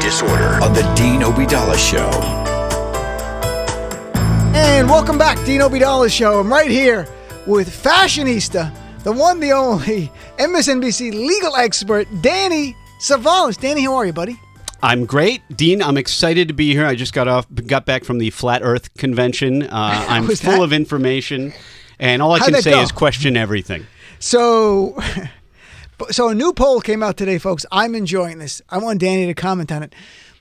disorder on the Dean Obeidallah Show. And welcome back, Dean Obeidallah Show. I'm right here with fashionista, the one, the only, MSNBC legal expert, Danny Cevallos. Danny, how are you, buddy? I'm great. Dean, I'm excited to be here. I just got back from the Flat Earth Convention. I'm full of information, and all I can say is question everything. So a new poll came out today, folks. I'm enjoying this. I want Danny to comment on it.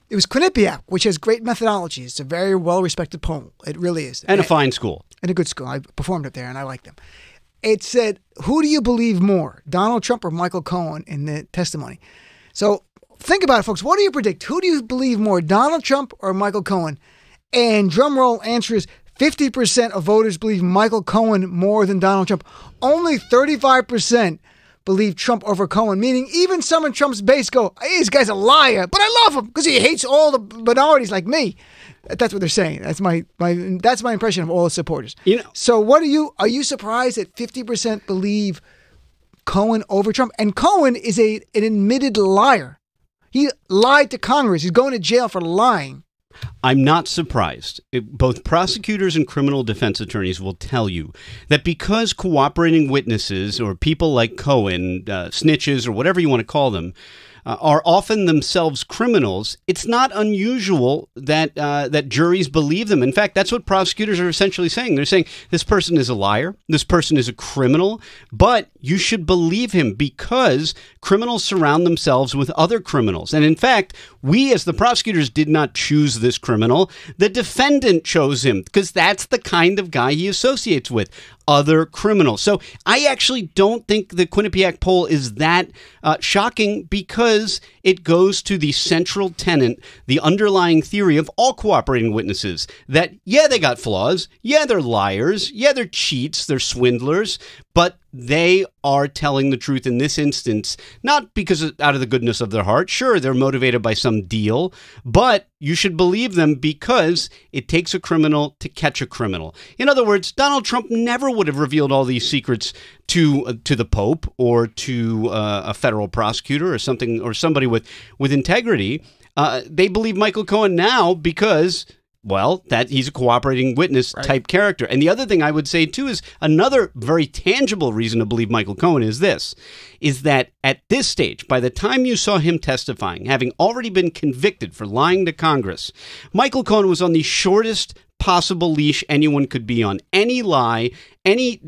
It was Quinnipiac, which has great methodology. It's a very well-respected poll. It really is. And a fine school. And a good school. I performed it there, and I like them. It said, who do you believe more, Donald Trump or Michael Cohen, in the testimony? So think about it, folks. What do you predict? Who do you believe more, Donald Trump or Michael Cohen? And drum roll, answer is 50% of voters believe Michael Cohen more than Donald Trump. Only 35% believe Trump over Cohen, meaning even some in Trump's base go, hey, this guy's a liar, but I love him because he hates all the minorities like me. That's what they're saying. That's my impression of all the supporters. So are you surprised that 50% believe Cohen over Trump? And Cohen is an admitted liar. He lied to Congress. He's going to jail for lying. I'm not surprised. Both prosecutors and criminal defense attorneys will tell you that because cooperating witnesses or people like Cohen, snitches or whatever you want to call them, are often themselves criminals, it's not unusual that that juries believe them. In fact, that's what prosecutors are essentially saying. They're saying this person is a liar, this person is a criminal, but you should believe him because criminals surround themselves with other criminals. And in fact, we as the prosecutors did not choose this criminal. The defendant chose him because that's the kind of guy he associates with, other criminals. So I actually don't think the Quinnipiac poll is that shocking because it goes to the central tenet, the underlying theory of all cooperating witnesses that, yeah, they got flaws. Yeah, they're liars. Yeah, they're cheats. They're swindlers. But they are telling the truth in this instance, not because out of the goodness of their heart. Sure, they're motivated by some deal, but you should believe them because it takes a criminal to catch a criminal. In other words, Donald Trump never would have revealed all these secrets to the Pope or to a federal prosecutor or something or somebody with integrity. They believe Michael Cohen now because, well, that he's a cooperating witness type character. And the other thing I would say, too, is another very tangible reason to believe Michael Cohen is that at this stage, by the time you saw him testifying, having already been convicted for lying to Congress, Michael Cohen was on the shortest possible leash anyone could be on. Any lie, any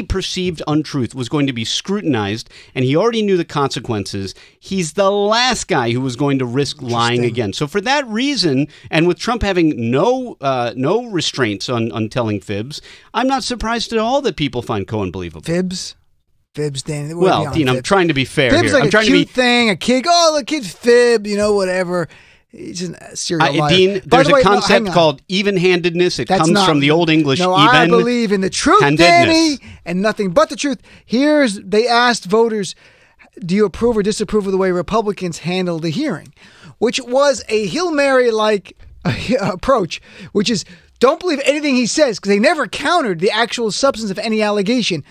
perceived untruth was going to be scrutinized, and he already knew the consequences. He's the last guy who was going to risk lying again. So for that reason, and with Trump having no restraints on telling fibs, I'm not surprised at all that people find Cohen believable. Fibs, Danny. Well, Dean, I'm trying to be fair fibs here. Like I'm a cute thing. A kid, the kid's fib, whatever. He's a serial liar. Dean, there's a concept called even-handedness. It comes from the Old English even. I believe in the truth, Danny, and nothing but the truth. They asked voters, do you approve or disapprove of the way Republicans handled the hearing? Which was a Hail Mary-like approach, which is don't believe anything he says because they never countered the actual substance of any allegation.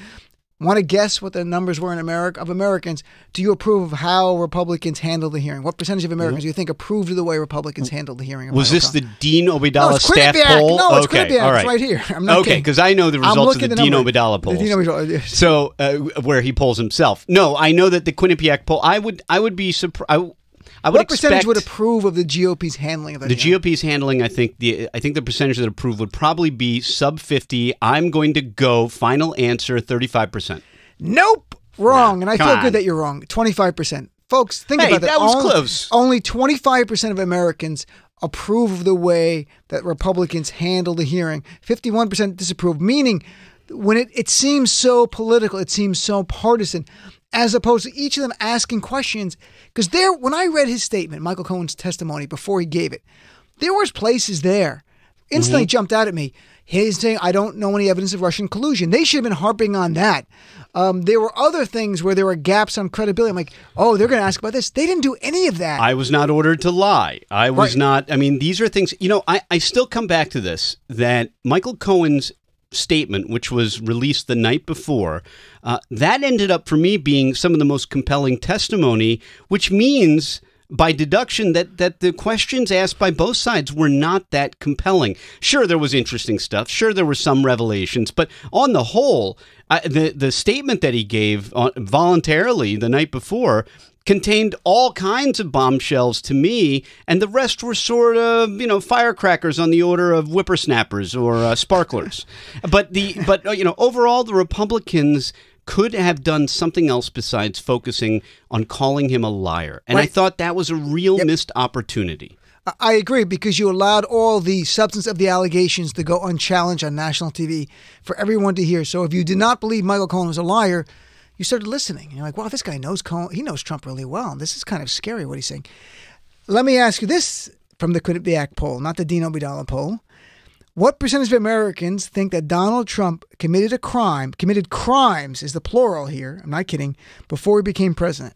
Want to guess what the numbers were in America of Americans? Do you approve of how Republicans handled the hearing? What percentage of Americans do you think approved of the way Republicans handled the hearing? Was this the Dean Obeidallah staff poll? No, it's Quinnipiac. All right. It's right here. I'm not kidding. Because I know the results of the Dean Obeidallah polls. So where he polls himself. No, I know that the Quinnipiac poll. I would be surprised. What percentage would approve of the GOP's handling of that? The GOP's handling, I think the percentage that approve would probably be sub 50. I'm going to go final answer 35%. Nope, wrong. And I feel good that you're wrong. 25%. Folks, think about that. That was close. Only 25% of Americans approve of the way that Republicans handle the hearing. 51% disapprove, meaning when it seems so political, it seems so partisan, as opposed to each of them asking questions. Because when I read his statement, Michael Cohen's testimony before he gave it, there was places there. Instantly jumped out at me. He's saying, I don't know any evidence of Russian collusion. They should have been harping on that. There were other things where there were gaps on credibility. I'm like, they're going to ask about this. They didn't do any of that. I was not ordered to lie. I was not. I mean, these are things, I still come back to this, that Michael Cohen's statement, which was released the night before, that ended up for me being some of the most compelling testimony, which means by deduction that the questions asked by both sides were not that compelling. Sure, there was interesting stuff. Sure, there were some revelations. But on the whole, the statement that he gave voluntarily the night before contained all kinds of bombshells to me, and the rest were sort of, firecrackers on the order of whippersnappers or sparklers. But overall, the Republicans could have done something else besides focusing on calling him a liar. And I thought that was a real missed opportunity. I agree, because you allowed all the substance of the allegations to go unchallenged on national TV for everyone to hear. So if you did not believe Michael Cohen was a liar, you started listening. You're like, wow, this guy knows Cohen. He knows Trump really well. This is kind of scary what he's saying. Let me ask you this from the Quinnipiac poll, not the Dean Obeidallah poll. What percentage of Americans think that Donald Trump committed crimes is the plural here, I'm not kidding, before he became president?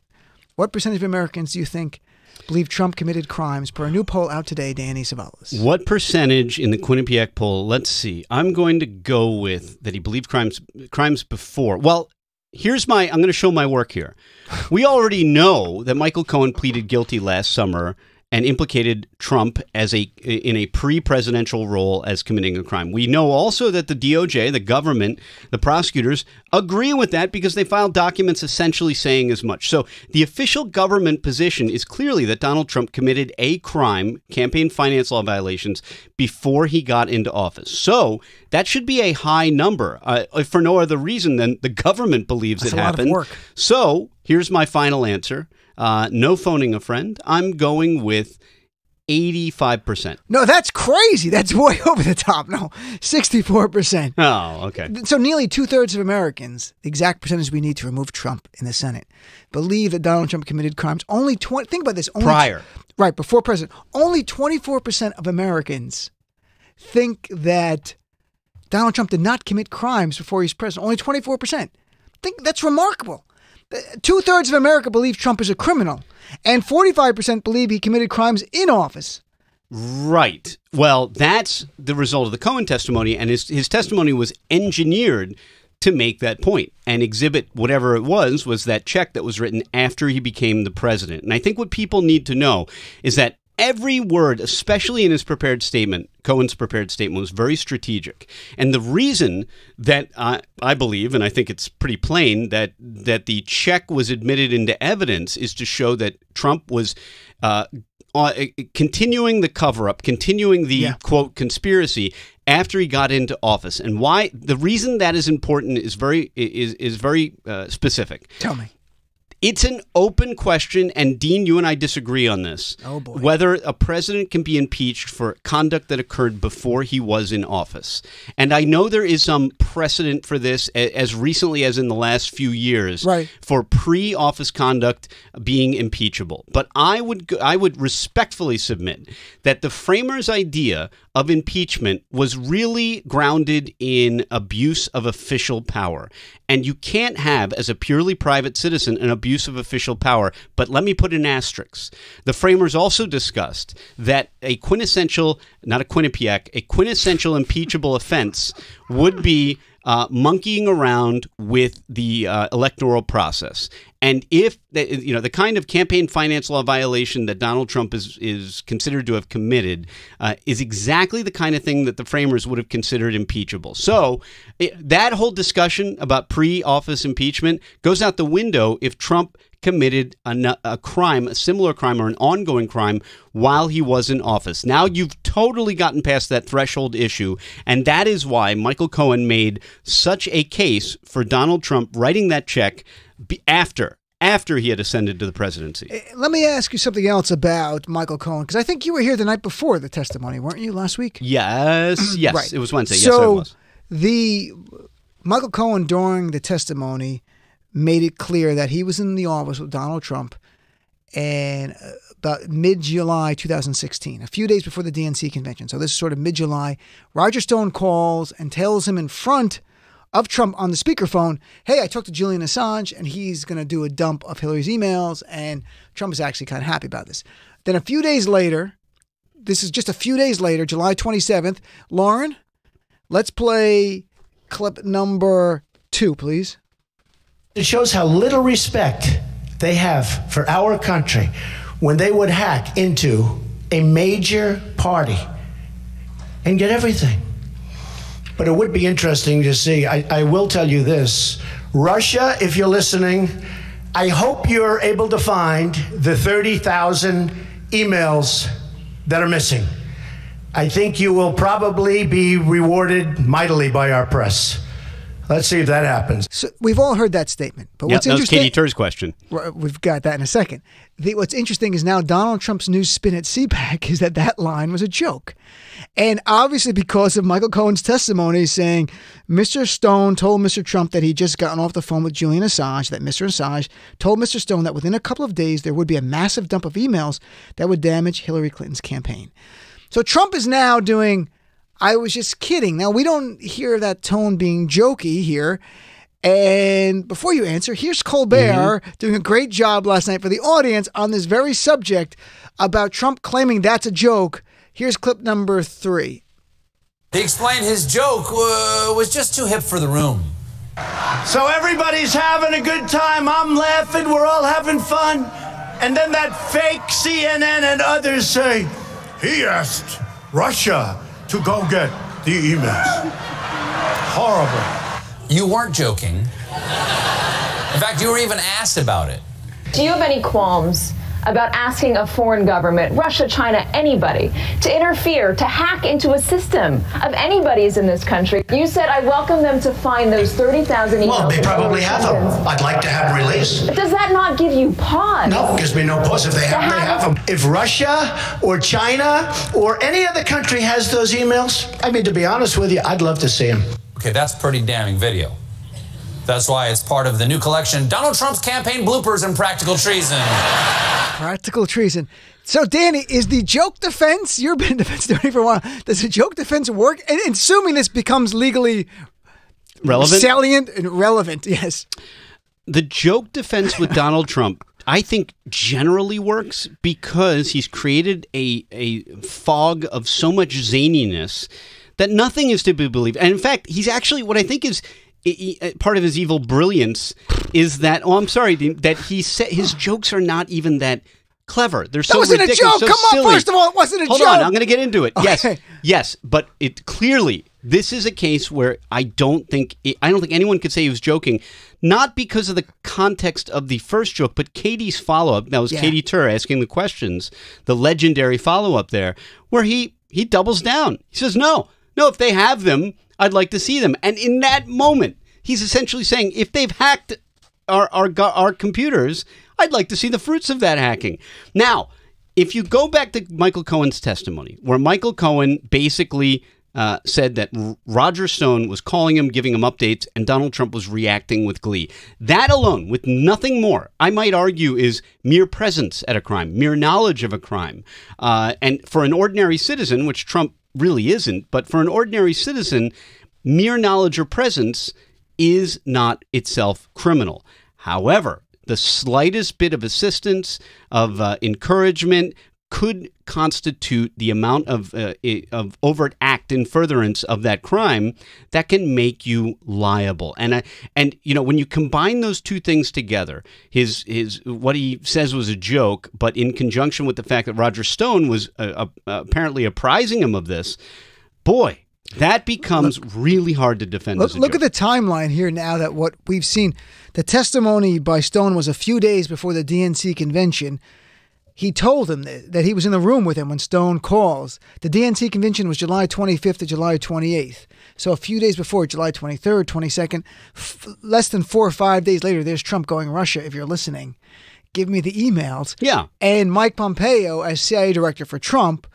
What percentage of Americans do you think believe Trump committed crimes per a new poll out today, Danny Cevallos? What percentage in the Quinnipiac poll? Let's see. I'm going to go with that he believed crimes before. Well, I'm going to show my work here. We already know that Michael Cohen pleaded guilty last summer and implicated Trump in a pre-presidential role as committing a crime. We know also that the DOJ, the government, the prosecutors agree with that because they filed documents essentially saying as much. So the official government position is clearly that Donald Trump committed a crime, campaign finance law violations, before he got into office. So that should be a high number, if for no other reason than the government believes it happened. Lot of work. So here's my final answer. No phoning a friend. I'm going with 85%. No, that's crazy. That's way over the top. No, 64%. Oh, okay. So nearly 2/3 of Americans, the exact percentage we need to remove Trump in the Senate, believe that Donald Trump committed crimes. Think about this. Prior. Right, before president. Only 24% of Americans think that Donald Trump did not commit crimes before he's president. Only 24%. That's remarkable. 2/3 of America believe Trump is a criminal, and 45% believe he committed crimes in office. Right. Well, that's the result of the Cohen testimony, and his testimony was engineered to make that point. And exhibit whatever it was that check that was written after he became the president. And I think what people need to know is that every word, especially in his prepared statement, Cohen's prepared statement, was very strategic. And the reason that I believe, and I think it's pretty plain, that the check was admitted into evidence is to show that Trump was continuing the cover-up, continuing the, quote, conspiracy after he got into office. And why? The reason that is important is very specific. Tell me. It's an open question, and Dean, you and I disagree on this. Oh, boy. Whether a president can be impeached for conduct that occurred before he was in office. And I know there is some precedent for this as recently as in the last few years, right, for pre-office conduct being impeachable. But I would respectfully submit that the framers' idea of impeachment was really grounded in abuse of official power. And you can't have, as a purely private citizen, an abuse of official power. But let me put an asterisk. The framers also discussed that a quintessential impeachable offense would be monkeying around with the electoral process. And if the kind of campaign finance law violation that Donald Trump is considered to have committed is exactly the kind of thing that the framers would have considered impeachable. So that whole discussion about pre-office impeachment goes out the window if Trump committed a crime, a similar crime or an ongoing crime while he was in office. Now you've totally gotten past that threshold issue, and that is why Michael Cohen made such a case for Donald Trump writing that check after he had ascended to the presidency. Let me ask you something else about Michael Cohen, because I think you were here the night before the testimony, weren't you, last week? Yes, right. It was Wednesday. So yes, I was. Michael Cohen, during the testimony, made it clear that he was in the office with Donald Trump and about mid-July 2016, a few days before the DNC convention. So this is sort of mid-July. Roger Stone calls and tells him in front of Trump on the speakerphone, hey, I talked to Julian Assange, and he's going to do a dump of Hillary's emails, and Trump is actually kind of happy about this. Then a few days later, this is just a few days later, July 27th, Lauren, let's play clip number 2, please. It shows how little respect they have for our country when they would hack into a major party and get everything. But it would be interesting to see. I will tell you this. Russia, if you're listening, I hope you're able to find the 30,000 emails that are missing. I think you will probably be rewarded mightily by our press. Let's see if that happens. So we've all heard that statement. But what's that was interesting, Katie Tur's question. We've got that in a second. What's interesting is now Donald Trump's new spin at CPAC is that line was a joke. And obviously because of Michael Cohen's testimony saying Mr. Stone told Mr. Trump that he'd just gotten off the phone with Julian Assange, that Mr. Assange told Mr. Stone that within a couple of days there would be a massive dump of emails that would damage Hillary Clinton's campaign. So Trump is now doing, I was just kidding. Now, we don't hear that tone being jokey here. And before you answer, here's Colbert doing a great job last night for the audience on this very subject about Trump claiming that's a joke. Here's clip number 3. He explained his joke was just too hip for the room. So everybody's having a good time. I'm laughing. We're all having fun. And then that fake CNN and others say, he asked Russia to go get the emails. Horrible. You weren't joking. In fact, you were even asked about it. Do you have any qualms about asking a foreign government, Russia, China, anybody, to interfere, to hack into a system of anybody's in this country? You said, I welcome them to find those 30,000 emails. Well, they probably have them. I'd like to have them released. But does that not give you pause? No, it gives me no pause. If they have them. If Russia or China or any other country has those emails, I mean, to be honest with you, I'd love to see them. Okay, that's pretty damning video. That's why it's part of the new collection, Donald Trump's Campaign Bloopers and Practical Treason. Practical treason. So, Danny, is the joke defense, you've been in defense attorney for a while, does the joke defense work? And assuming this becomes legally Relevant? salient and relevant, yes. The joke defense with Donald Trump, I think, generally works because he's created a fog of so much zaniness that nothing is to be believed. And in fact, he's actually, what I think is part of his evil brilliance is that, that he said his jokes are not even that clever. They're so ridiculous. That wasn't a joke. So Come silly. on, first of all, it wasn't a joke. Hold on, I'm going to get into it. Okay. Yes, but it clearly, this is a case where I don't think anyone could say he was joking, not because of the context of the first joke, but Katie's follow-up. That was Katie Tur asking the questions, the legendary follow-up there, where he doubles down. He says, no, if they have them, I'd like to see them. And in that moment, he's essentially saying, if they've hacked our computers, I'd like to see the fruits of that hacking. Now, if you go back to Michael Cohen's testimony, where Michael Cohen basically said that Roger Stone was calling him, giving him updates, and Donald Trump was reacting with glee. That alone, with nothing more, I might argue is mere presence at a crime, mere knowledge of a crime. And for an ordinary citizen, which Trump really isn't, but for an ordinary citizen, mere knowledge or presence is not itself criminal. However, the slightest bit of assistance, of encouragement, could constitute the amount of overt act in furtherance of that crime that can make you liable. And when you combine those two things together, his what he says was a joke, but in conjunction with the fact that Roger Stone was apparently apprising him of this, boy, that becomes really hard to defend. Look at the timeline here now that what we've seen. The testimony by Stone was a few days before the DNC convention. He told him that he was in the room with him when Stone calls. The DNC convention was July 25th to July 28th. So a few days before, July 23rd, 22nd, less than 4 or 5 days later, there's Trump going, Russia, if you're listening, give me the emails. Yeah. And Mike Pompeo, as CIA director for Trump,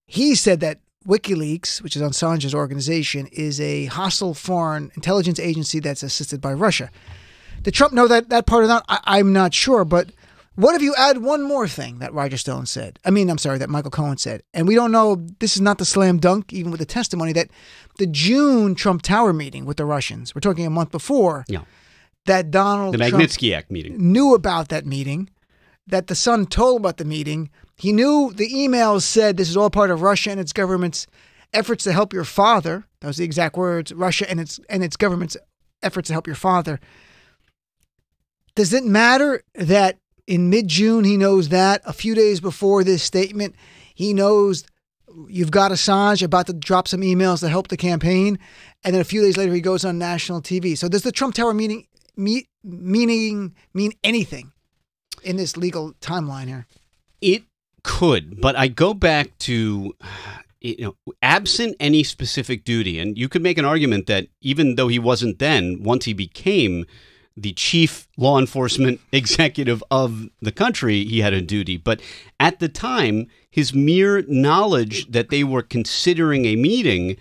he said that WikiLeaks, which is Assange's organization, is a hostile foreign intelligence agency that's assisted by Russia. Did Trump know that part or not? I'm not sure, but what if you add one more thing that Roger Stone said? That Michael Cohen said. And we don't know, this is not the slam dunk, even with the testimony, that the June Trump Tower meeting with the Russians, we're talking a month before, that Donald Trump the Magnitsky meeting, knew about that meeting, that the Sun told about the meeting. He knew the emails said this is all part of Russia and its government's efforts to help your father. That was the exact words, Russia and its government's efforts to help your father. Does it matter that in mid-June, he knows that. A few days before this statement, he knows you've got Assange about to drop some emails to help the campaign. And then a few days later, he goes on national TV. So does the Trump Tower mean anything in this legal timeline here? It could, but I go back to, absent any specific duty, and you could make an argument that even though he wasn't then, once he became the chief law enforcement executive of the country, he had a duty. But at the time, his mere knowledge that they were considering a meeting,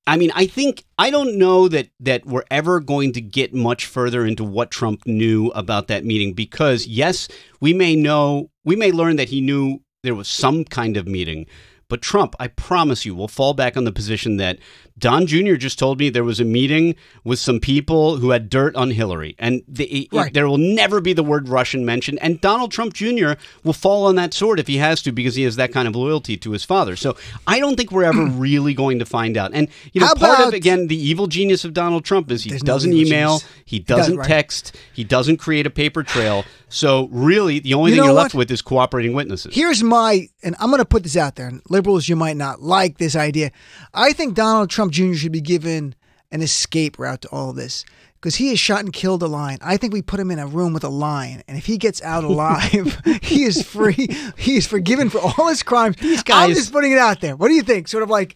I don't know that we're ever going to get much further into what Trump knew about that meeting, because yes, we may learn that he knew there was some kind of meeting. But Trump, I promise you, will fall back on the position that Don Jr. just told me there was a meeting with some people who had dirt on Hillary. And there will never be the word Russian mentioned. And Donald Trump Jr. will fall on that sword if he has to, because he has that kind of loyalty to his father. So I don't think we're ever really going to find out. And part of, again, the evil genius of Donald Trump is he doesn't email, he doesn't text, he doesn't create a paper trail. So really, the only thing you're left with is cooperating witnesses. Here's and I'm going to put this out there, and liberals, you might not like this idea. I think Donald Trump Jr. should be given an escape route to all of this, because he has shot and killed a lion. I think we put him in a room with a lion, and if he gets out alive, he is free. He is forgiven for all his crimes. These guys, I'm just putting it out there. What do you think? Sort of like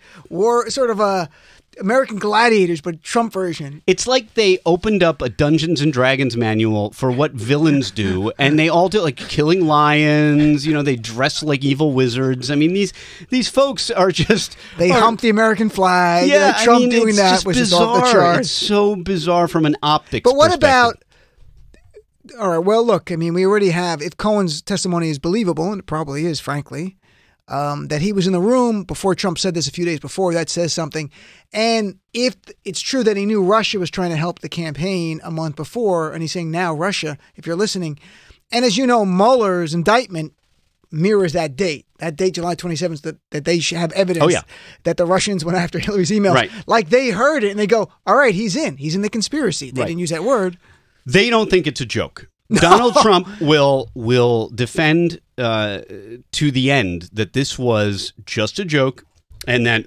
American Gladiators, but Trump version. It's like they opened up a Dungeons and Dragons manual for what villains do, and they all do like killing lions. They dress like evil wizards. I mean, these folks are just hump the American flag. Yeah, Trump doing that was just off the charts. It's so bizarre from an optics. But what perspective. about? All right. Well, look. We already have. If Cohen's testimony is believable, and it probably is, frankly. That he was in the room before Trump said this a few days before, that says something. And if it's true that he knew Russia was trying to help the campaign a month before, and he's saying now Russia, if you're listening, and as you know, Mueller's indictment mirrors that date, July 27th, that they have evidence that the Russians went after Hillary's emails. Right. Like they heard it and they go, all right, he's in the conspiracy. They didn't use that word. They don't think it's a joke. Donald Trump will defend to the end that this was just a joke, and that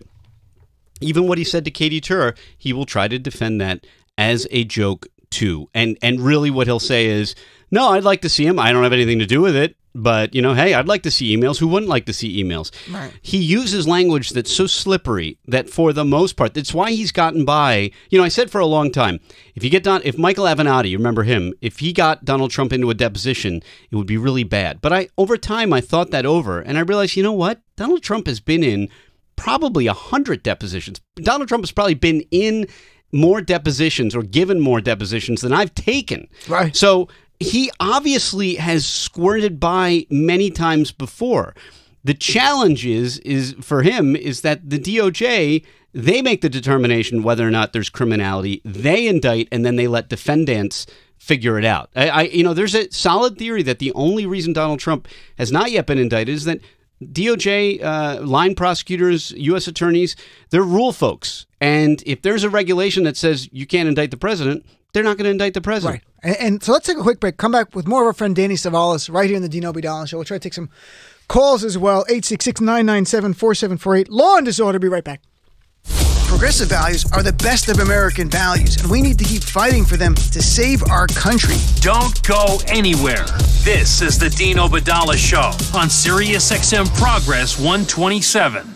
even what he said to Katie Tur, he will try to defend that as a joke too. And really what he'll say is, no, I'd like to see him. I don't have anything to do with it. But, hey, I'd like to see emails. Who wouldn't like to see emails? Right. He uses language that's so slippery that for the most part, that's why he's gotten by. I said for a long time, if Michael Avenatti, you remember him, if he got Donald Trump into a deposition, it would be really bad. But over time, I thought that over, and I realized, you know what? Donald Trump has been in probably 100 depositions. Donald Trump has probably been in more depositions or given more depositions than I've taken. Right. So he obviously has squirted by many times before. The challenge is for him is that the DOJ, they make the determination whether or not there's criminality. They indict, and then they let defendants figure it out. There's a solid theory that the only reason Donald Trump has not yet been indicted is that DOJ, line prosecutors, U.S. attorneys, they're rule folks. And if there's a regulation that says you can't indict the president, they're not going to indict the president. Right. And so let's take a quick break. Come back with more of our friend Danny Cevallos right here in the Dean Obeidallah Show. We'll try to take some calls as well. 866-997-4748. Law and Disorder. Be right back. Progressive values are the best of American values, and we need to keep fighting for them to save our country. Don't go anywhere. This is the Dean Obeidallah Show on Sirius XM Progress 127.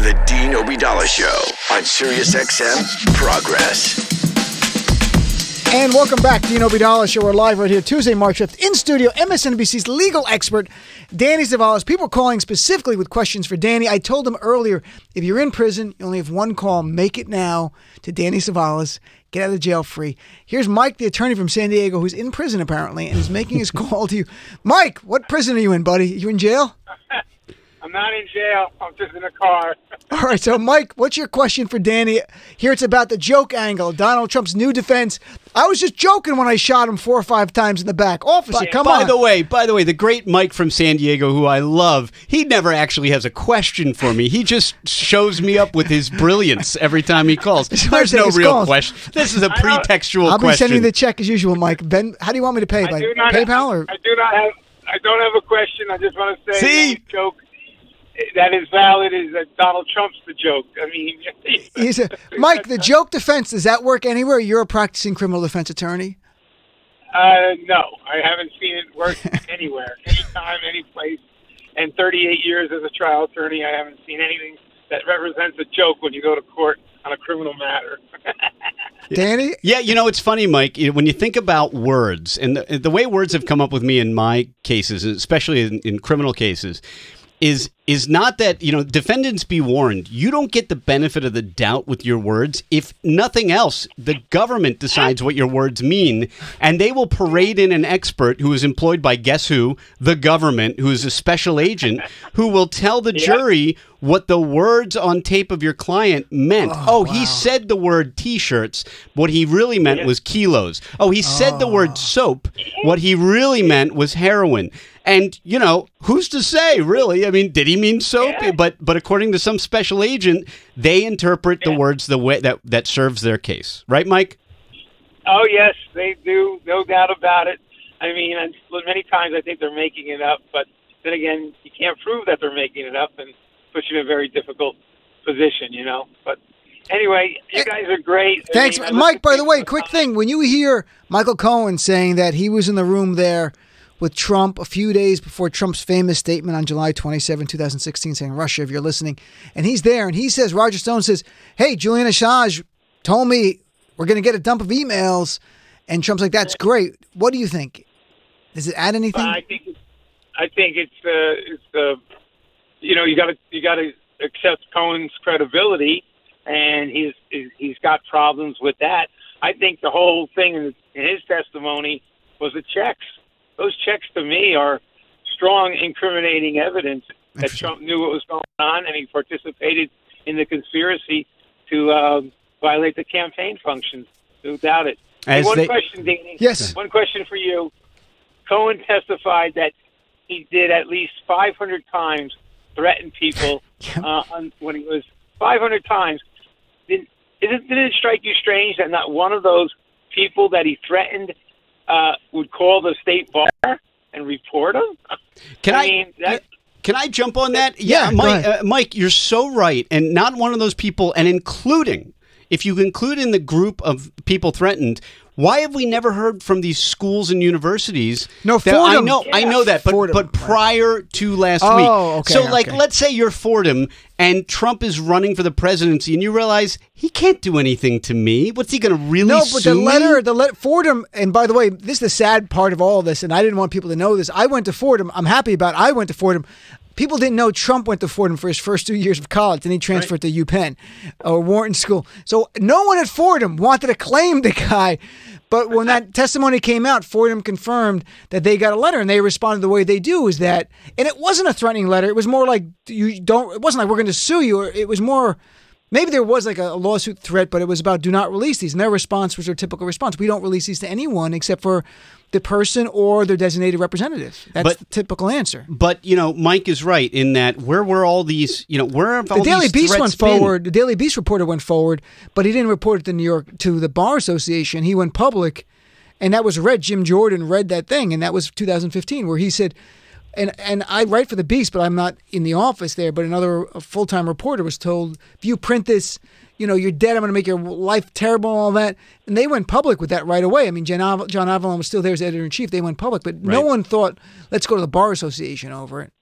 the Dean Obidala Show on Sirius XM Progress. And welcome back to the Obidala Show. We're live right here Tuesday, March 5th. In studio, MSNBC's legal expert, Danny Cevallos. People are calling specifically with questions for Danny. I told them earlier, if you're in prison, you only have one call. Make it now to Danny Cevallos. Get out of jail free. Here's Mike, the attorney from San Diego, who's in prison apparently, and is making his call to you. Mike, what prison are you in, buddy? You in jail? I'm not in jail. I'm just in a car. All right, so Mike, what's your question for Danny? Here it's about the joke angle, Donald Trump's new defense. I was just joking when I shot him 4 or 5 times in the back. Officer, come on. By the way, the great Mike from San Diego, who I love, he never actually has a question for me. He just shows me up with his brilliance every time he calls. There's no real question. This is a pretextual question. I'll be sending the check as usual, Mike. Ben, how do you want me to pay? By PayPal or? I don't have a question. I just want to say See? The joke that is valid is that Donald Trump's the joke. I mean, Mike, the joke defense, does that work anywhere? You're a practicing criminal defense attorney. No, I haven't seen it work anywhere, anytime, any place. And 38 years as a trial attorney, I haven't seen anything that represents a joke when you go to court on a criminal matter. Danny? Yeah, it's funny, Mike, when you think about words, and the way words have come up with me in my cases, especially in criminal cases, is not that, defendants be warned. You don't get the benefit of the doubt with your words. If nothing else, the government decides what your words mean, and they will parade in an expert who is employed by guess who? The government, who is a special agent, who will tell the jury what the words on tape of your client meant. Wow. He said the word T-shirts. What he really meant was kilos. He said the word soap. What he really meant was heroin. And, who's to say, really? I mean, did he mean soap? Yeah. But according to some special agent, they interpret the words the way that serves their case. Right, Mike? Oh, yes, they do. No doubt about it. I mean, many times I think they're making it up. But then again, you can't prove that they're making it up and puts you in a very difficult position, But anyway, you guys are great. Thanks. Mike, by the way, quick thing. When you hear Michael Cohen saying that he was in the room there with Trump a few days before Trump's famous statement on July 27, 2016, saying, Russia, if you're listening. And he's there, and he says, Roger Stone says, hey, Julian Assange told me we're going to get a dump of emails. And Trump's like, that's great. What do you think? Does it add anything? I think it's you got to accept Cohen's credibility, and he's got problems with that. I think the whole thing in his testimony was the checks. Those checks, to me, are strong incriminating evidence that Trump knew what was going on, and he participated in the conspiracy to violate the campaign functions. No doubt it. Question, Danny. Yes. One question for you. Cohen testified that he did at least 500 times threaten people when he was 500 times. Didn't it strike you strange that not one of those people that he threatened would call the state bar and report him? Can I jump on that? Yeah, Mike, you're so right. And not one of those people, and if you include in the group of people threatened, why have we never heard from these schools and universities? No, Fordham. I know that, but prior to last week. Okay, so, let's say you're Fordham and Trump is running for the presidency, and you realize he can't do anything to me. What's he going to really sue me? The letter, Fordham, and by the way, this is the sad part of all of this, and I didn't want people to know this. I went to Fordham. I'm happy about it. I went to Fordham. People didn't know Trump went to Fordham for his first 2 years of college. Then he transferred to UPenn or Wharton School. So no one at Fordham wanted to claim the guy. But when that testimony came out, Fordham confirmed that they got a letter, and they responded the way they do is that, and it wasn't a threatening letter. It was more like, it wasn't like we're going to sue you. Or it was more, maybe there was like a lawsuit threat, but it was about do not release these. And their response was their typical response. We don't release these to anyone except for the person or their designated representative. That's the typical answer. But, Mike is right in that where were all these, where have all the Daily these Beast went been? forward. The Daily Beast reporter went forward, but he didn't report it to the Bar Association. He went public, and that was read. Jim Jordan read that thing, and that was 2015, where he said, and I write for the Beast, but I'm not in the office there, but a full-time reporter was told, if you print this, you're dead, I'm going to make your life terrible and all that. And they went public with that right away. I mean, John Avalon was still there as editor-in-chief. They went public, but no one thought, let's go to the Bar Association over it.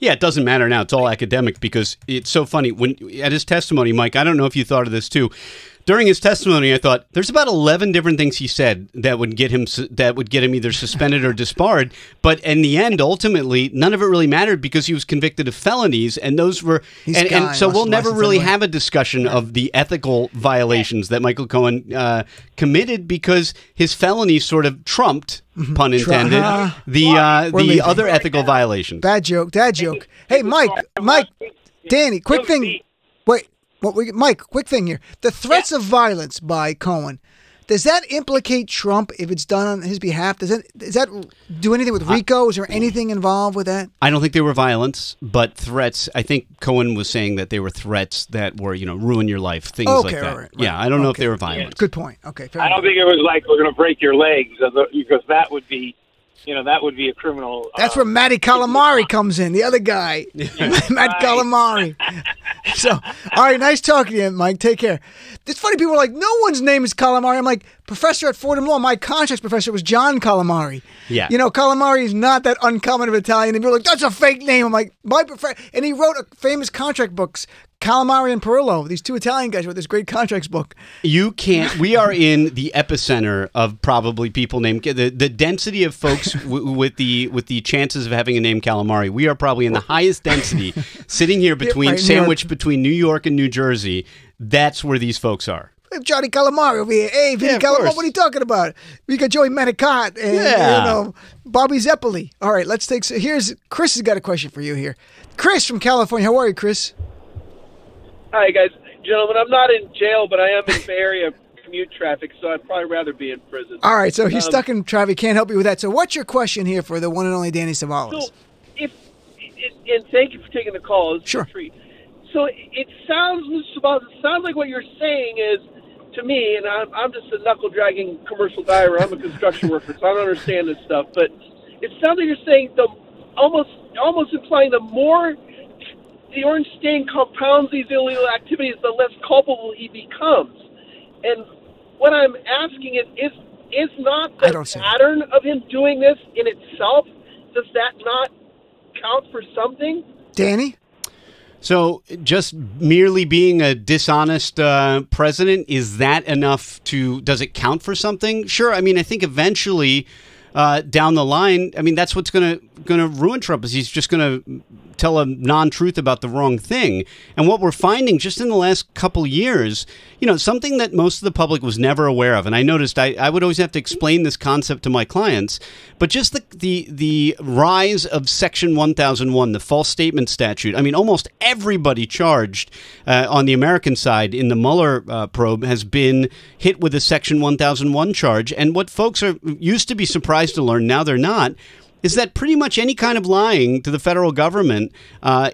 Yeah, it doesn't matter now. It's all academic because it's so funny. When at his testimony, Mike, I don't know if you thought of this too. During his testimony, I thought there's about 11 different things he said that would get him either suspended or disbarred. But in the end, ultimately, none of it really mattered because he was convicted of felonies, and those were and so we'll never really have a discussion of the ethical violations that Michael Cohen committed because his felonies sort of trumped, pun intended, the other ethical violations. Bad joke. Hey, Mike, Danny, quick thing. Wait. Mike, quick thing here. The threats of violence by Cohen, does that implicate Trump if it's done on his behalf? Does that do anything with RICO? Is there anything involved with that? I don't think they were violence, but threats. I think Cohen was saying that they were threats that were, ruin your life, things like that. Right. Yeah, I don't know if they were violence. Good point. Okay, fair I don't think it was like we're going to break your legs because that would be. That would be a criminal. That's where Matty Calamari comes in, the other guy. Matt Calamari. So, all right, nice talking to you, Mike. Take care. It's funny, people are like, no one's name is Calamari. I'm like, professor at Fordham Law, my contracts professor was John Calamari. Yeah. Calamari is not that uncommon of Italian. And people are like, that's a fake name. I'm like, my professor. And he wrote a famous contract books, Calamari and Perillo. These two Italian guys wrote this great contracts book. You can't. We are in the epicenter of probably people named the density of folks with the chances of having a name Calamari. We are probably in the highest density, sitting here sandwiched between New York and New Jersey. That's where these folks are. Johnny Calamari over here. Hey, Vinny Calamari, what are you talking about? We got Joey Manicat and Bobby Zeppeli. All right, let's take. Here's Chris has got a question for you here. Chris from California. How are you, Chris? Hi, guys. Gentlemen, I'm not in jail, but I am in Bay Area commute traffic, so I'd probably rather be in prison. All right, so he's stuck in traffic. Can't help you with that. So what's your question here for the one and only Danny Cevallos? So, and thank you for taking the call. It's sure. A treat. So it sounds, Mr. Cevallos, it sounds like what you're saying is, to me, and I'm just a knuckle-dragging commercial diver. I'm a construction worker, so I don't understand this stuff. But it sounds like you're saying almost implying the more the orange stain compounds these illegal activities, the less culpable he becomes. And what I'm asking is not the pattern of him doing this in itself, does that not count for something? Danny? So just merely being a dishonest president, is that enough does it count for something? Sure. I mean, I think eventually down the line, I mean, that's what's going to ruin Trump is he's just going to tell a non-truth about the wrong thing. And what we're finding just in the last couple years, something that most of the public was never aware of. And I noticed I would always have to explain this concept to my clients, but just the rise of Section 1001, the false statement statute. I mean, almost everybody charged on the American side in the Mueller probe has been hit with a Section 1001 charge. And what folks are used to be surprised to learn, now they're not, is that pretty much any kind of lying to the federal government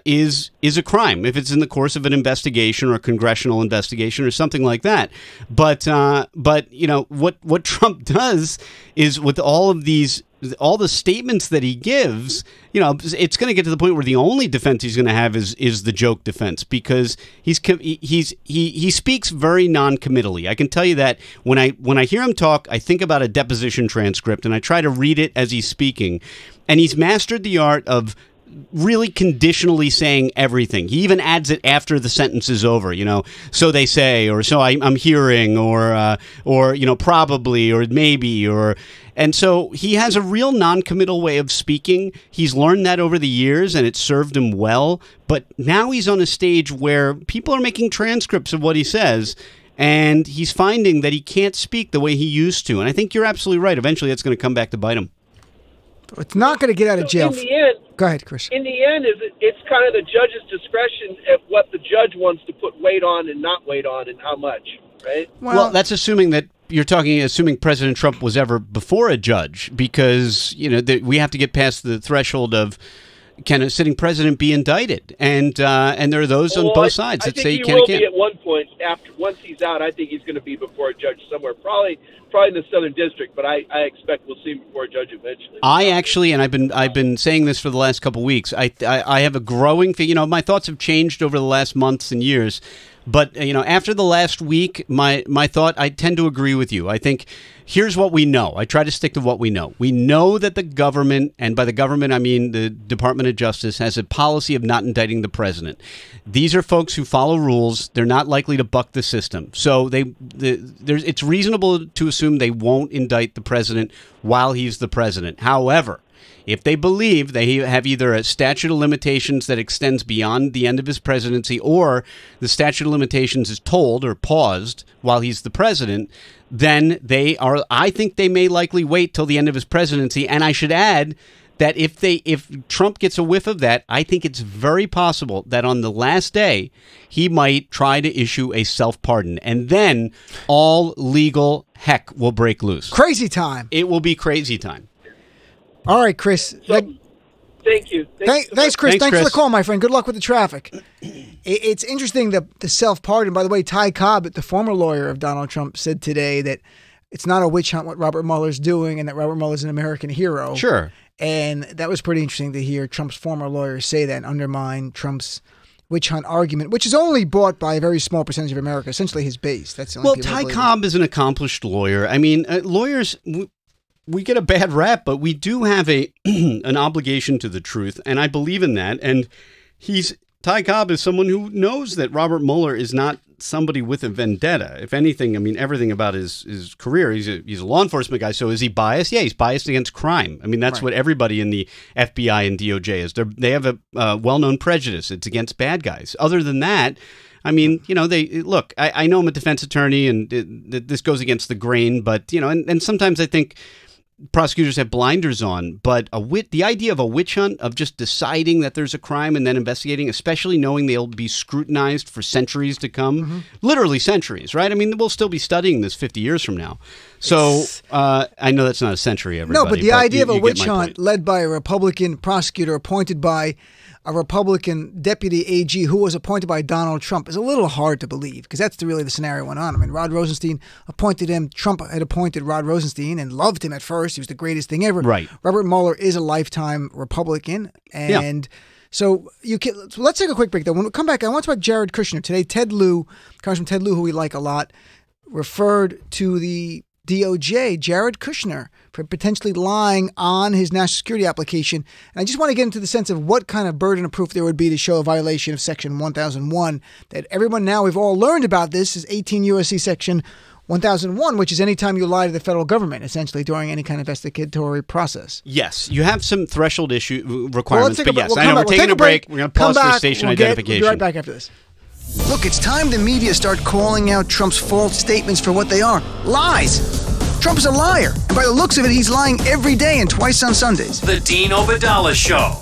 is a crime if it's in the course of an investigation or a congressional investigation or something like that. But what Trump does is with all the statements that he gives, it's going to get to the point where the only defense he's going to have is the joke defense because he speaks very non-committally. I can tell you that when I hear him talk, I think about a deposition transcript and I try to read it as he's speaking, and he's mastered the art of really conditionally saying everything. He even adds it after the sentence is over, so they say, or so I'm hearing, or probably, or maybe, and so he has a real non-committal way of speaking. He's learned that over the years, and it's served him well. But now he's on a stage where people are making transcripts of what he says, and he's finding that he can't speak the way he used to. And I think you're absolutely right. Eventually, that's going to come back to bite him. It's not going to get out of jail. In the end, go ahead, Chris. In the end, it's kind of the judge's discretion at what the judge wants to put weight on and not weight on, and how much, right? Well, that's assuming that assuming President Trump was ever before a judge, because we have to get past the threshold of can a sitting president be indicted, and there are those on both sides that say he can't. Be at one point once he's out. I think he's going to be before a judge somewhere, probably in the Southern District, but I expect we'll see him before a judge eventually. I actually, and I've been saying this for the last couple of weeks. I have a growing thing. My thoughts have changed over the last months and years. But, after the last week, my thought, I tend to agree with you. I think here's what we know. I try to stick to what we know. We know that the government, and by the government I mean the Department of Justice, has a policy of not indicting the president. These are folks who follow rules. They're not likely to buck the system. So it's reasonable to assume they won't indict the president while he's the president. However, if they believe they have either a statute of limitations that extends beyond the end of his presidency, or the statute of limitations is told or paused while he's the president, then I think they may likely wait till the end of his presidency. And I should add that if Trump gets a whiff of that, I think it's very possible that on the last day he might try to issue a self-pardon, and then all legal heck will break loose. Crazy time. It will be crazy time. All right, Chris. Thank you. Thanks, Chris. Thanks Chris. for the call, my friend. Good luck with the traffic. It's interesting, the self-pardon. By the way, Ty Cobb, the former lawyer of Donald Trump, said today that it's not a witch hunt what Robert Mueller's doing, and that Robert Mueller's an American hero. Sure. And that was pretty interesting to hear Trump's former lawyer say that and undermine Trump's witch hunt argument, which is only bought by a very small percentage of America, essentially his base. That's the only people Ty that believe Cobb is an accomplished lawyer. I mean, lawyers... We get a bad rap, but we do have an obligation to the truth, and I believe in that. And Ty Cobb is someone who knows that Robert Mueller is not somebody with a vendetta. If anything, I mean, everything about his career, he's a law enforcement guy. So is he biased? Yeah, he's biased against crime. I mean, that's what everybody in the FBI and DOJ is. They have a well-known prejudice. It's against bad guys. Other than that, I mean, I know I'm a defense attorney, and this goes against the grain, but, and sometimes I think prosecutors have blinders on, but the idea of a witch hunt, of just deciding that there's a crime and then investigating, especially knowing they'll be scrutinized for centuries to come, literally centuries, right? I mean, we'll still be studying this 50 years from now. So I know that's not a century, everybody. No, but the idea of a witch hunt led by a Republican prosecutor appointed by a Republican deputy AG who was appointed by Donald Trump is a little hard to believe, because that's really the scenario went on. I mean, Rod Rosenstein appointed him. Trump had appointed Rod Rosenstein and loved him at first. He was the greatest thing ever. Right. Robert Mueller is a lifetime Republican. And so let's take a quick break, though. When we come back, I want to talk about Jared Kushner. Today, Congressman Ted Lieu, who we like a lot, referred to the DOJ, Jared Kushner, for potentially lying on his national security application. And I just want to get into the sense of what kind of burden of proof there would be to show a violation of Section 1001. That everyone now, we've all learned about this, is 18 U.S.C. Section 1001, which is any time you lie to the federal government, essentially during any kind of investigatory process. Yes, you have some threshold issue requirements, We're taking a break. We're going to pause for station identification. We'll be right back after this. Look, it's time the media start calling out Trump's false statements for what they are. Lies. Trump is a liar. And by the looks of it, he's lying every day and twice on Sundays. The Dean Obadala Show.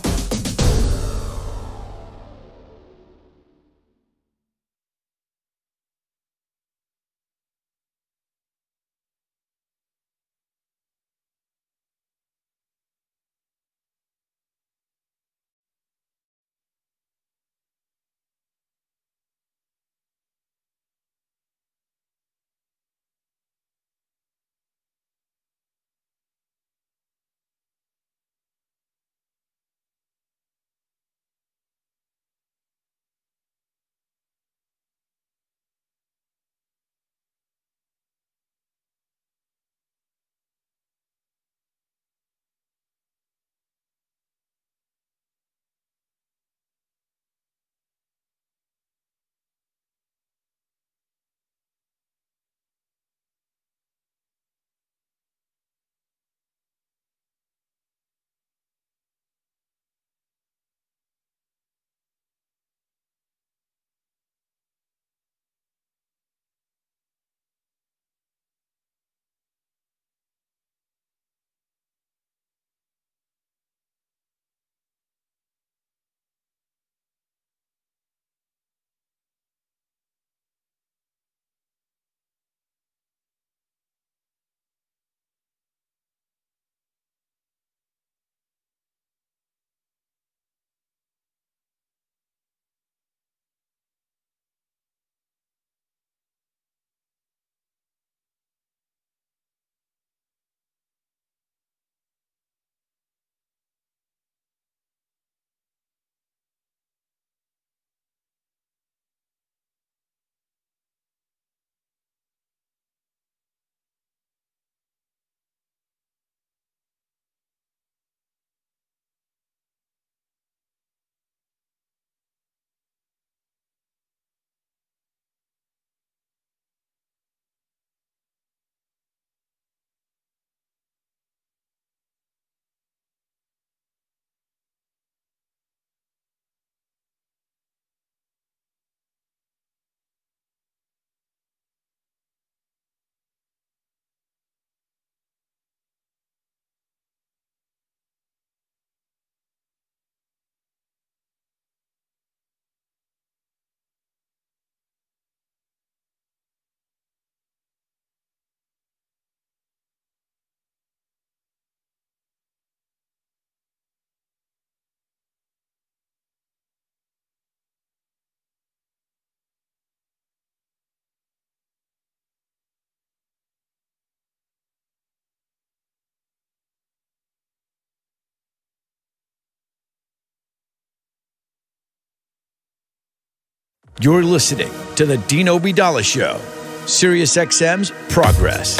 You're listening to the Dean Obeidallah Show, Sirius XM's Progress.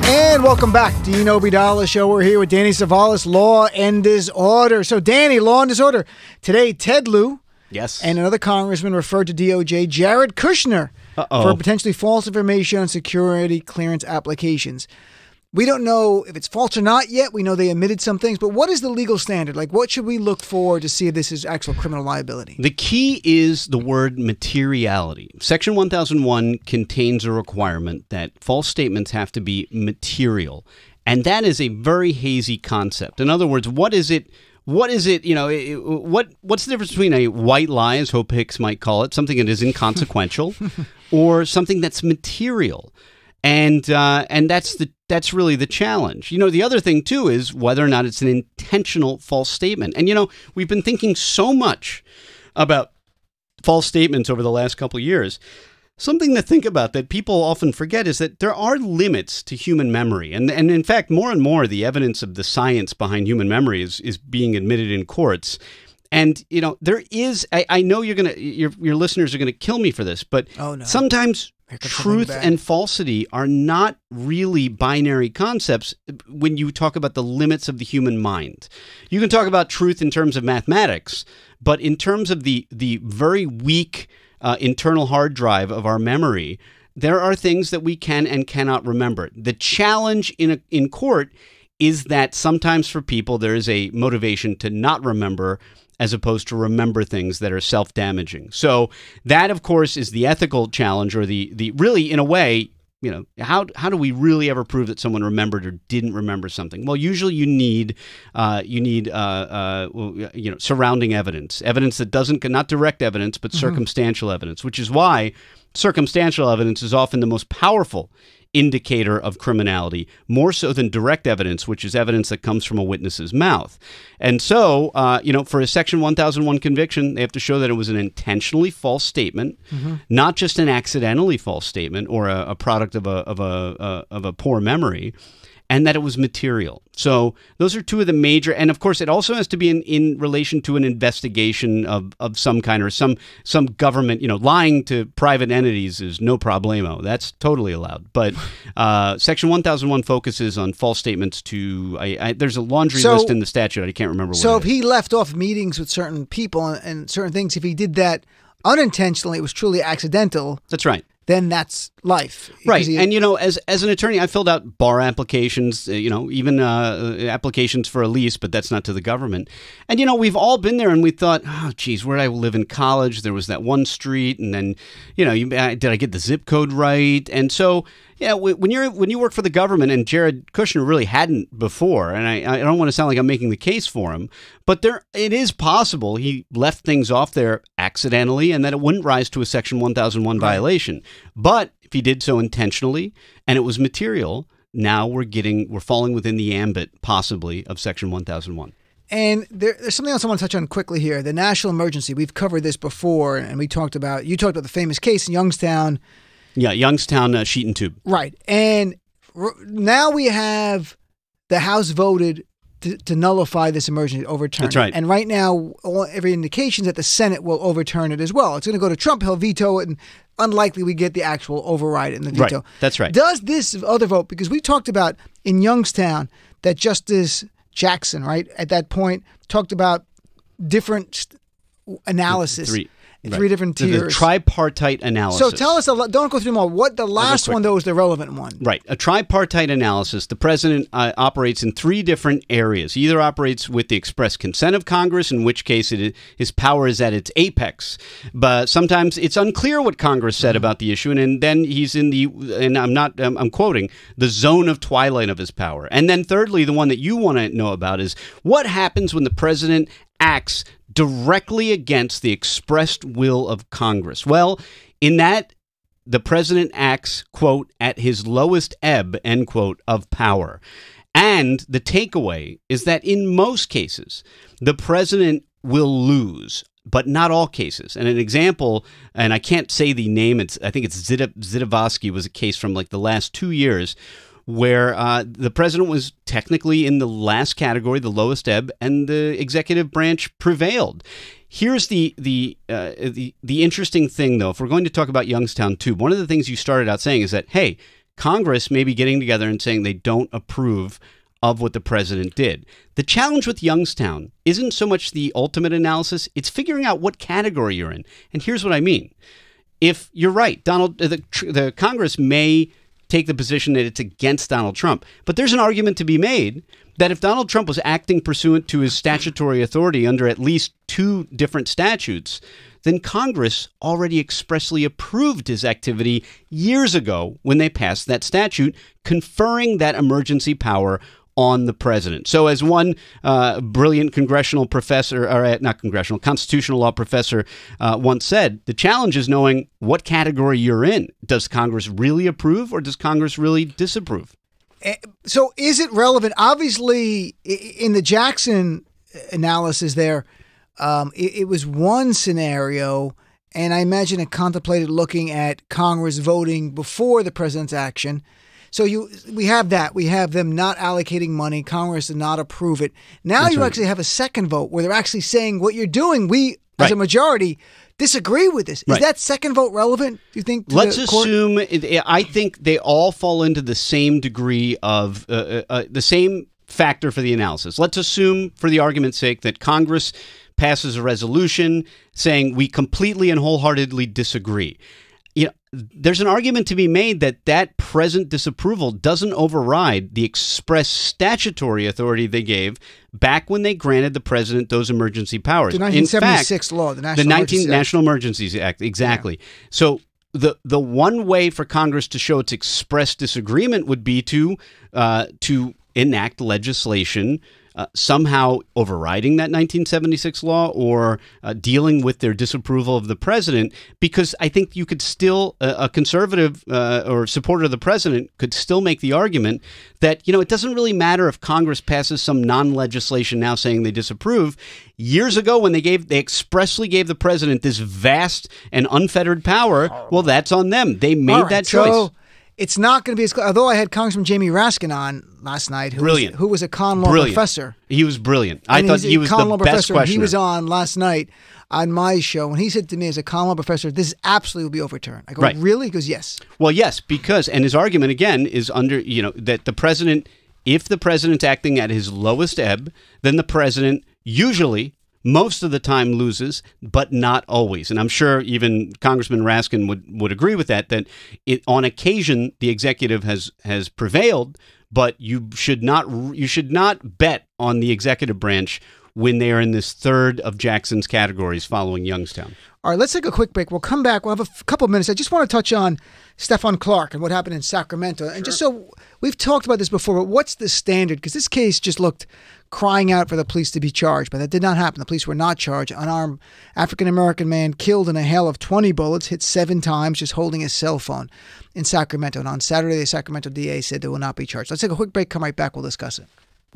And welcome back, Dean Obeidallah Show. We're here with Danny Cevallos, Law and Disorder. So, Danny, Law and Disorder. Today, Ted Lieu and another congressman referred to DOJ Jared Kushner for potentially false information on security clearance applications. We don't know if it's false or not yet. We know they admitted some things, but what is the legal standard? Like, what should we look for to see if this is actual criminal liability? The key is the word materiality. Section 1001 contains a requirement that false statements have to be material, and that is a very hazy concept. In other words, what is it? What's the difference between a white lie, as Hope Hicks might call it, something that is inconsequential, or something that's material? And that's really the challenge. The other thing, too, is whether or not it's an intentional false statement. And, we've been thinking so much about false statements over the last couple of years. Something to think about that people often forget is that there are limits to human memory. And in fact, more and more, the evidence of the science behind human memory is being admitted in courts. And, there is, I know your listeners are going to kill me for this, but sometimes truth and falsity are not really binary concepts when you talk about the limits of the human mind. You can talk about truth in terms of mathematics, but in terms of the very weak internal hard drive of our memory, there are things that we can and cannot remember. The challenge in court is that sometimes for people there is a motivation to not remember as opposed to remember things that are self-damaging. So that, of course, is the ethical challenge, or the really, in a way, how do we really ever prove that someone remembered or didn't remember something? Well, usually you need surrounding evidence that doesn't, not direct evidence, but circumstantial evidence, which is why circumstantial evidence is often the most powerful indicator of criminality, more so than direct evidence, which is evidence that comes from a witness's mouth. And so, for a Section 1001 conviction, they have to show that it was an intentionally false statement, not just an accidentally false statement or a product of a poor memory, and that it was material. So those are two of the major, and of course it also has to be in relation to an investigation of some kind, or some government, lying to private entities is no problemo. That's totally allowed. But Section 1001 focuses on false statements to, there's a laundry list in the statute. I can't remember what So if he left off meetings with certain people and certain things, if he did that unintentionally, it was truly accidental. That's right. Then that's life. Right. And, as an attorney, I filled out bar applications, even applications for a lease, but that's not to the government. And, we've all been there and we thought, oh, geez, where did I live in college? There was that one street. And then, did I get the zip code right? And so, when you work for the government, and Jared Kushner really hadn't before, and I don't want to sound like I'm making the case for him, but it is possible he left things off there accidentally and that it wouldn't rise to a Section 1001 violation. But if he did so intentionally and it was material, now we're falling within the ambit, possibly, of Section 1001. And there's something else I want to touch on quickly here. The national emergency. We've covered this before, and you talked about the famous case in Youngstown. Yeah, Youngstown sheet and tube. Right. And now we have the House voted to nullify this emergency, overturn That's right. it. And right now, every indication is that the Senate will overturn it as well. It's going to go to Trump. He'll veto it, and unlikely we get the actual override in the veto. Right. That's right. Does this other vote, because we talked about in Youngstown that Justice Jackson, right, at that point, talked about different analysis. Three different tiers. The tripartite analysis. So tell us, don't go through them all. What the last one, though, is the relevant one. Right. A tripartite analysis. The president operates in three different areas. He either operates with the express consent of Congress, in which case his power is at its apex. But sometimes it's unclear what Congress said about the issue, and then he's in I'm quoting, the zone of twilight of his power. And then thirdly, the one that you want to know about is what happens when the president acts directly against the expressed will of Congress. Well, in that, the president acts, quote, at his lowest ebb, end quote, of power. And the takeaway is that in most cases, the president will lose, but not all cases. And an example, and I can't say the name, I think it's Zidovsky was a case from like the last 2 years, where the president was technically in the last category, the lowest ebb, and the executive branch prevailed. Here's the interesting thing, though. If we're going to talk about Youngstown too, one of the things you started out saying is that, hey, Congress may be getting together and saying they don't approve of what the president did. The challenge with Youngstown isn't so much the ultimate analysis; it's figuring out what category you're in. And here's what I mean: if you're right, the Congress may take the position that it's against Donald Trump, but there's an argument to be made that if Donald Trump was acting pursuant to his statutory authority under at least 2 different statutes, then Congress already expressly approved his activity years ago when they passed that statute, conferring that emergency power on the president. So as one brilliant congressional professor, or not congressional, constitutional law professor once said, the challenge is knowing what category you're in. Does Congress really approve or does Congress really disapprove? So is it relevant? Obviously, in the Jackson analysis there, it was one scenario, and I imagine it contemplated looking at Congress voting before the president's action. So we have that. We have them not allocating money. Congress did not approve it. Now That's you right. actually have a second vote where they're actually saying what you're doing. We, as a majority, disagree with this. Is that second vote relevant, do you think, to Let's the court? assume, I think they all fall into the same degree of, the same factor for the analysis. Let's assume, for the argument's sake, that Congress passes a resolution saying we completely and wholeheartedly disagree. There's an argument to be made that present disapproval doesn't override the express statutory authority they gave back when they granted the president those emergency powers. The 1976 law, the National Emergencies Act, exactly. Yeah. So the one way for Congress to show its express disagreement would be to enact legislation somehow overriding that 1976 law or dealing with their disapproval of the president, because I think you could still, a conservative or supporter of the president could still make the argument that, it doesn't really matter if Congress passes some non-legislation now saying they disapprove. Years ago, when they expressly gave the president this vast and unfettered power, well, that's on them. They made that choice. So it's not going to be as, although I had Congressman Jamie Raskin on last night, who was a con law professor. He was brilliant. I thought he was the best questioner. He was on last night on my show, and he said to me, as a con law professor, this absolutely will be overturned. I go, really? He goes, yes. Well, yes, because, and his argument again is under, that the president, if the president's acting at his lowest ebb, then the president usually, most of the time, loses, but not always. And I'm sure even Congressman Raskin would agree with that on occasion the executive has prevailed, but you should not bet on the executive branch when they are in this third of Jackson's categories following Youngstown. All right, let's take a quick break. We'll come back. We'll have a couple of minutes. I just want to touch on Stephon Clark and what happened in Sacramento. And just so we've talked about this before, but what's the standard? Because this case just looked crying out for the police to be charged, but that did not happen. The police were not charged. An unarmed African-American man killed in a hail of 20 bullets, hit 7 times, just holding his cell phone in Sacramento. And on Saturday, the Sacramento DA said they will not be charged. Let's take a quick break. Come right back. We'll discuss it.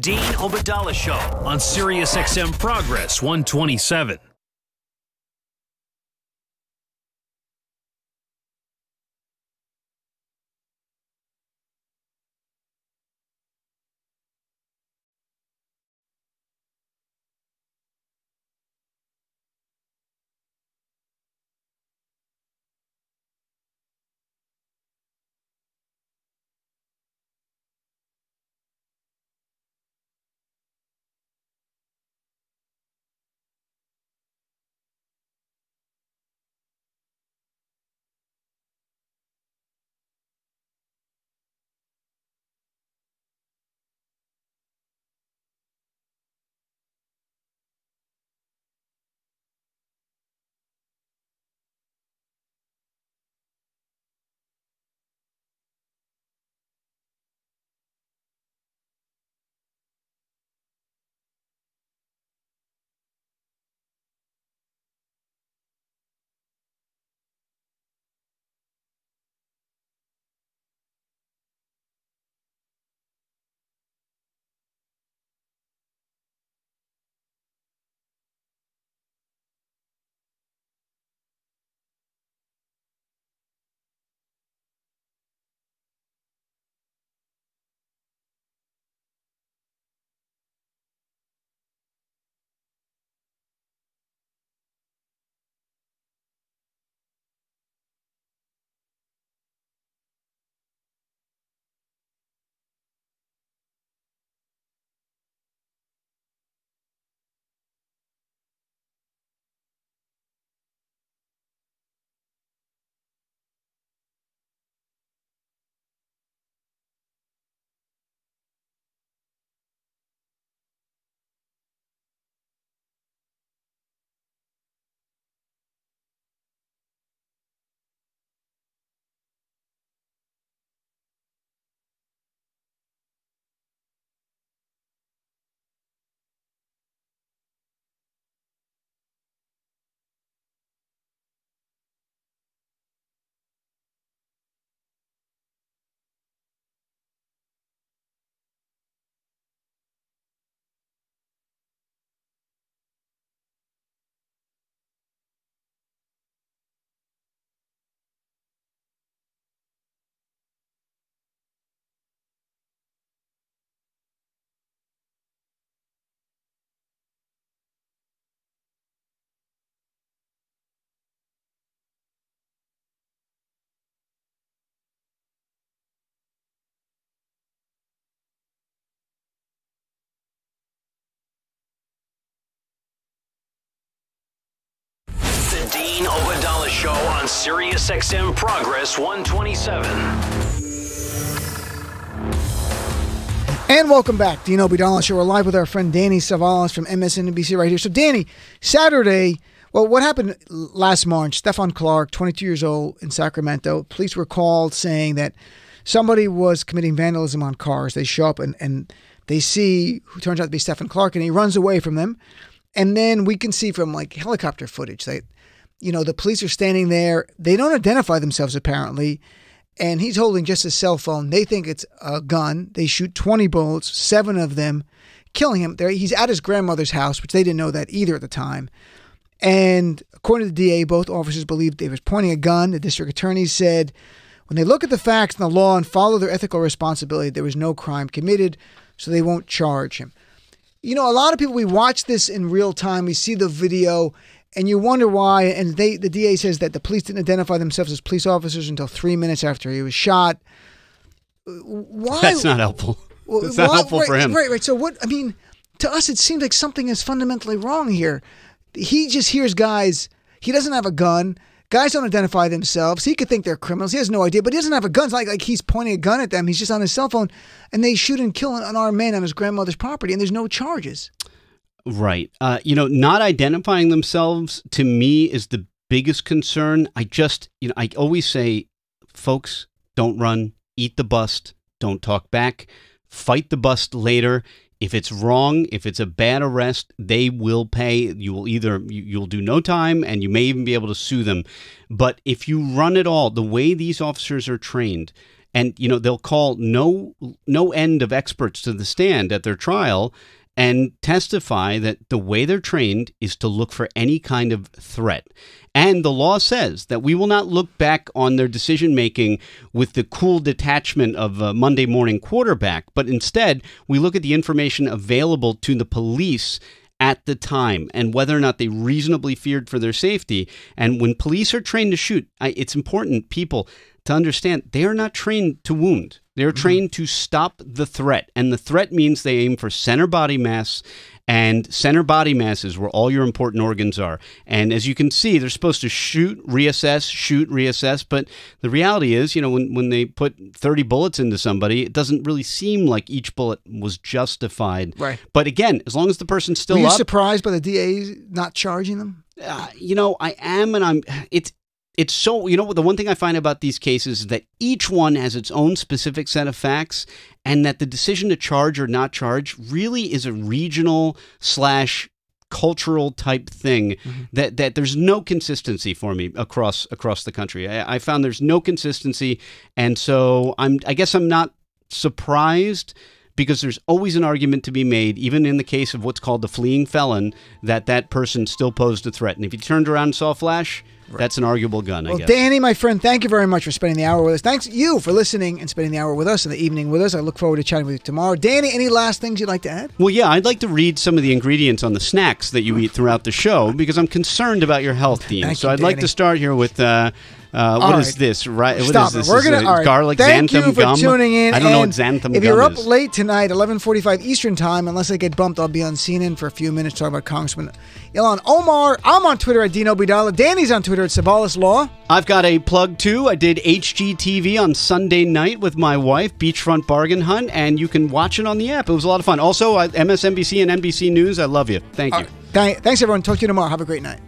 Dean Obadala Show on Sirius XM Progress 127. Dean Obadala Show on Sirius XM Progress 127. And welcome back, Dean Obadala Show. We're live with our friend Danny Cevallos from MSNBC right here. So, Danny, Saturday, well, what happened last March? Stefan Clark, 22 years old, in Sacramento. Police were called saying that somebody was committing vandalism on cars. They show up and they see who turns out to be Stefan Clark, and he runs away from them. And then we can see from like helicopter footage that, the police are standing there. They don't identify themselves apparently. And he's holding just a cell phone. They think it's a gun. They shoot 20 bullets, 7 of them, killing him. He's at his grandmother's house, which they didn't know that either at the time. And according to the DA, both officers believed they was pointing a gun. The district attorney said, when they look at the facts and the law and follow their ethical responsibility, there was no crime committed, so they won't charge him. A lot of people, we watch this in real time. We see the video, and you wonder why. And the DA says that the police didn't identify themselves as police officers until 3 minutes after he was shot. Why? That's not helpful. That's not helpful for him. Right. So to us, it seems like something is fundamentally wrong here. He just hears guys. He doesn't have a gun. Guys don't identify themselves. He could think they're criminals. He has no idea, but he doesn't have a gun. It's like he's pointing a gun at them. He's just on his cell phone, and they shoot and kill an unarmed man on his grandmother's property, and there's no charges. Right. Not identifying themselves to me is the biggest concern. I always say, folks, don't run, eat the bust, don't talk back, fight the bust later. If it's wrong, if it's a bad arrest, they will pay. You'll do no time, and you may even be able to sue them. But if you run it all, the way these officers are trained, and they'll call no end of experts to the stand at their trial and testify that the way they're trained is to look for any kind of threat. And the law says that we will not look back on their decision-making with the cool detachment of a Monday morning quarterback, but instead we look at the information available to the police at the time and whether or not they reasonably feared for their safety. And when police are trained to shoot, it's important, people, to understand they are not trained to wound. They're trained to stop the threat. And the threat means they aim for center body mass, and center body mass is where all your important organs are. And as you can see, they're supposed to shoot, reassess. But the reality is, when they put 30 bullets into somebody, it doesn't really seem like each bullet was justified. Right. But again, as long as the person's still up. Were you up, surprised by the DA not charging them? I am, and it's so, the one thing I find about these cases is that each one has its own specific set of facts, and that the decision to charge or not charge really is a regional / cultural type thing that there's no consistency for me across the country. I found there's no consistency, and so I guess I'm not surprised, because there's always an argument to be made, even in the case of what's called the fleeing felon, that person still posed a threat. And if he turned around and saw a flash, that's an arguable gun, I guess. Danny, my friend, thank you very much for spending the hour with us. Thanks you for listening and spending the hour with us in the evening with us. I look forward to chatting with you tomorrow. Danny, any last things you'd like to add? Well, yeah, I'd like to read some of the ingredients on the snacks that you eat throughout the show, because I'm concerned about your health, Dean. So I'd like to start here with... what is this? Right? Stop what is this? We're gonna garlic thank xanthan you for gum? tuning in. I don't know what xanthan gum is. If you're up late tonight, 11:45 Eastern Time, unless I get bumped, I'll be on CNN for a few minutes talking about Congressman Ilhan Omar. I'm on Twitter at Dean Obadala. Danny's on Twitter at Cevallos Law. I've got a plug too. I did HGTV on Sunday night with my wife, Beachfront Bargain Hunt, and you can watch it on the app. It was a lot of fun. Also, MSNBC and NBC News. I love you. Thank you. Thanks, everyone. Talk to you tomorrow. Have a great night.